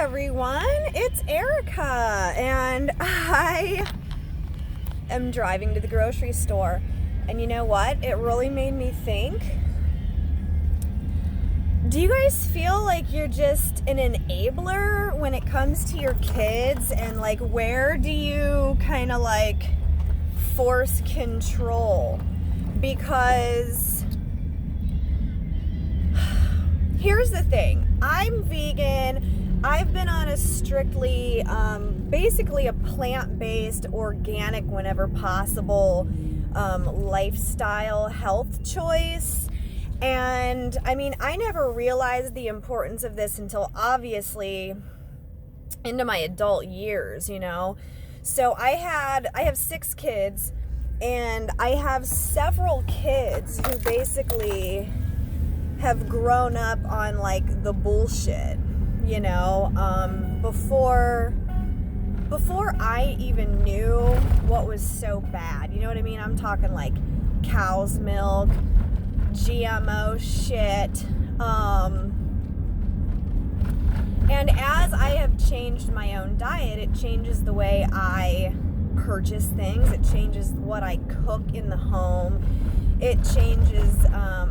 everyone, it's Erica, and I am driving to the grocery store. And you know what? It really made me think. Do you guys feel like you're just an enabler when it comes to your kids? And like, where do you kind of like force control? Because here's the thing. I'm vegan. I've been on a strictly, basically a plant-based, organic, whenever possible, lifestyle health choice. And I mean, I never realized the importance of this until obviously into my adult years, you know? So I have 6 kids, and I have several kids who basically have grown up on like the bullshit, you know, before I even knew what was so bad. You know what I mean? I'm talking like cow's milk, GMO shit. And as I have changed my own diet, it changes the way I purchase things. It changes what I cook in the home. It changes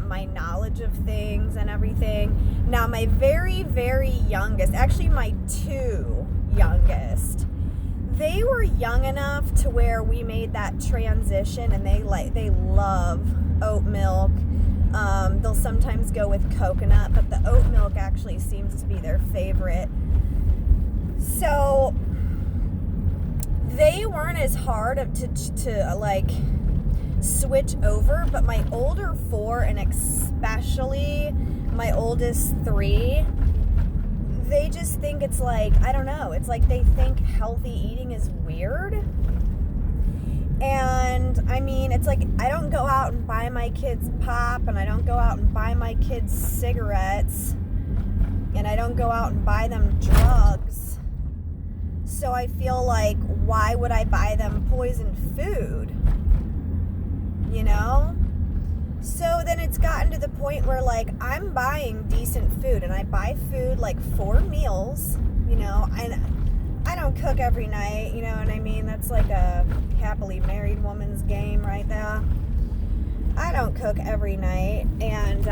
my knowledge of things and everything. Now, my very, very youngest, actually my 2 youngest, they were young enough to where we made that transition, and they love oat milk. They'll sometimes go with coconut, but the oat milk actually seems to be their favorite. So they weren't as hard to like switch over, but my older 4, and especially my oldest 3, they just think it's like, I don't know, it's like they think healthy eating is weird. And I mean, it's like I don't go out and buy my kids pop, and I don't go out and buy my kids cigarettes, and I don't go out and buy them drugs. So I feel like, why would I buy them poisoned food? You know? So then it's gotten to the point where like I'm buying decent food, and I buy food like 4 meals, you know, and I don't cook every night, you know what I mean? That's like a happily married woman's game right there. I don't cook every night, and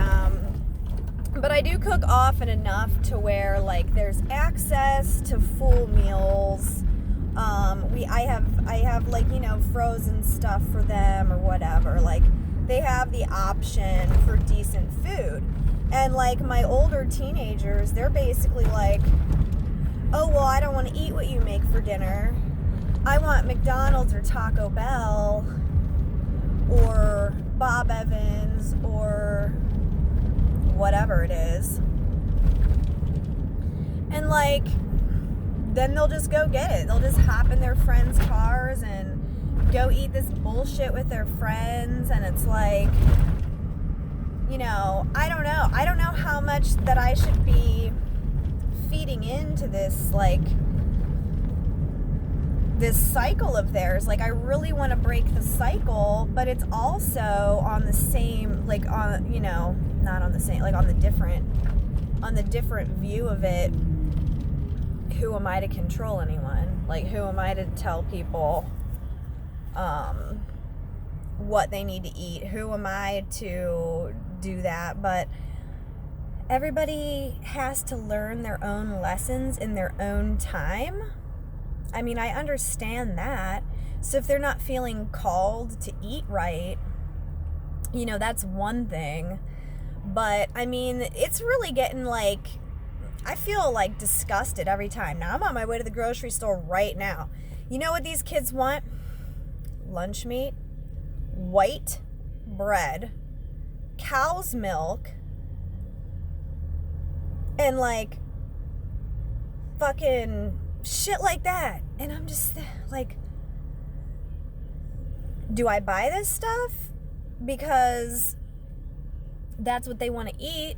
but I do cook often enough to where like there's access to full meals. I have like, you know, frozen stuff for them or whatever. Like they have the option for decent food. And like my older teenagers, they're basically like, oh, well, I don't want to eat what you make for dinner. I want McDonald's or Taco Bell or Bob Evans or whatever it is. And like, then they'll just go get it. They'll just hop in their friends' cars and go eat this bullshit with their friends. And it's like, you know, I don't know. I don't know how much that I should be feeding into this, like, this cycle of theirs. Like, I really want to break the cycle, but it's also on the same, like, on, you know, not on the same, like, on the different view of it. Who am I to control anyone? Like, who am I to tell people what they need to eat? Who am I to do that? But everybody has to learn their own lessons in their own time. I mean, I understand that. So if they're not feeling called to eat right, you know, that's one thing. But I mean, it's really getting like, I feel like disgusted every time. Now I'm on my way to the grocery store right now. You know what these kids want? Lunch meat, white bread, cow's milk, and like fucking shit like that. And I'm just like, do I buy this stuff because that's what they want to eat?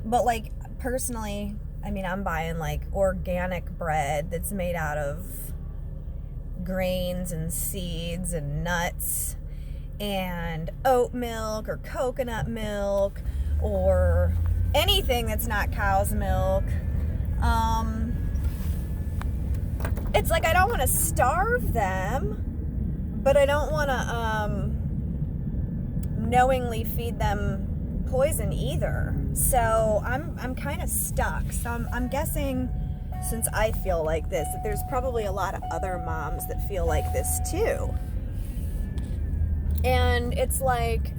But like, personally, I mean, I'm buying like organic bread that's made out of grains and seeds and nuts, and oat milk or coconut milk or anything that's not cow's milk. It's like I don't want to starve them, but I don't want to knowingly feed them poison either. So I'm kind of stuck. So I'm guessing, since I feel like this, that there's probably a lot of other moms that feel like this too. And it's like,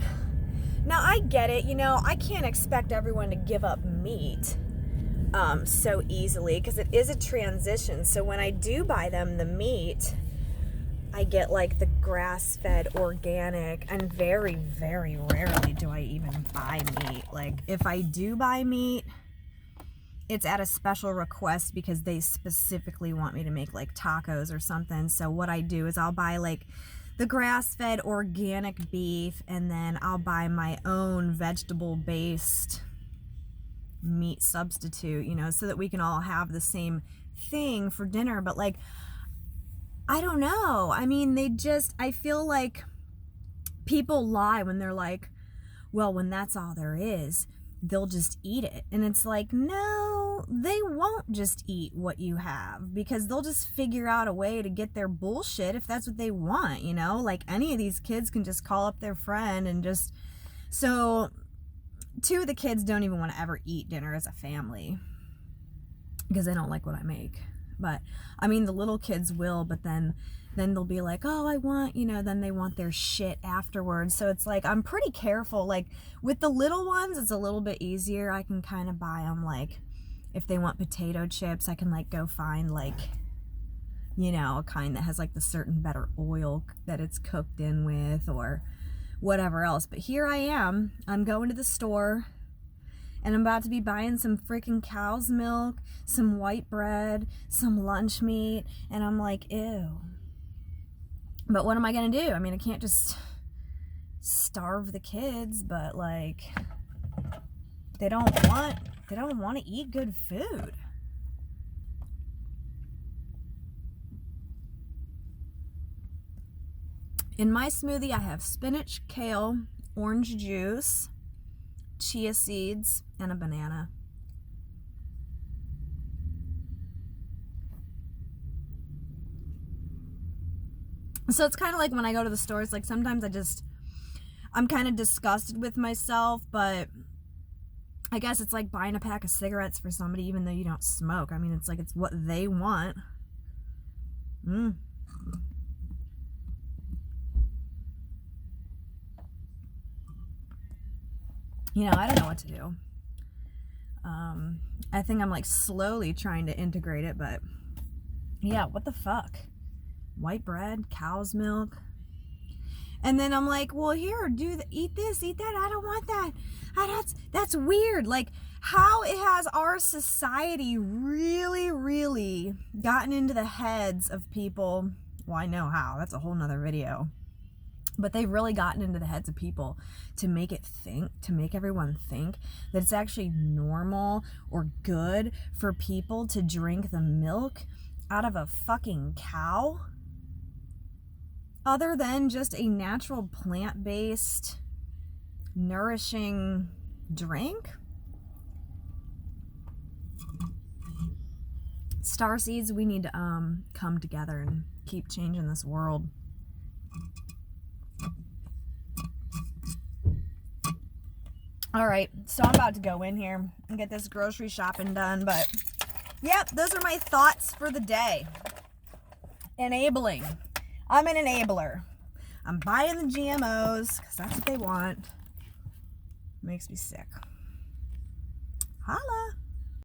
now I get it, you know, I can't expect everyone to give up meat so easily, because it is a transition. So when I do buy them the meat, I get like the grass-fed organic, and very, very rarely do I even buy meat. Like if I do buy meat, it's at a special request because they specifically want me to make like tacos or something. So what I do is I'll buy like the grass-fed organic beef, and then I'll buy my own vegetable-based meat substitute, you know, so that we can all have the same thing for dinner. But like, I don't know. I mean, I feel like people lie when they're like, well, when that's all there is, they'll just eat it. And it's like, no, they won't just eat what you have, because they'll just figure out a way to get their bullshit if that's what they want, you know? Like any of these kids can just call up their friend and just... So 2 of the kids don't even want to ever eat dinner as a family because they don't like what I make. But I mean, the little kids will, but then they'll be like, oh, I want, you know, then they want their shit afterwards. So it's like, I'm pretty careful. Like with the little ones, it's a little bit easier. I can kind of buy them, like if they want potato chips, I can like go find like, you know, a kind that has like the certain better oil that it's cooked in with, or whatever else. But here I am, I'm going to the store, and I'm about to be buying some freaking cow's milk, some white bread, some lunch meat, and I'm like, ew. But what am I gonna do? I mean, I can't just starve the kids, but like, they don't want to eat good food. In my smoothie, I have spinach, kale, orange juice, chia seeds, and a banana. So it's kind of like when I go to the stores, like sometimes I'm kind of disgusted with myself, but I guess it's like buying a pack of cigarettes for somebody even though you don't smoke. I mean, it's like, it's what they want. You know, I don't know what to do. I think I'm like slowly trying to integrate it, but yeah, what the fuck? White bread, cow's milk. And then I'm like, well, here, eat this, eat that. I don't want that. That's weird. Like, how it has our society really, really gotten into the heads of people. Well, I know how. That's a whole nother video. But they've really gotten into the heads of people to make everyone think that it's actually normal or good for people to drink the milk out of a fucking cow, other than just a natural plant-based nourishing drink. Starseeds, we need to come together and keep changing this world. All right, so I'm about to go in here and get this grocery shopping done, but yep, those are my thoughts for the day. Enabling. I'm an enabler. I'm buying the GMOs because that's what they want. Makes me sick. Holla.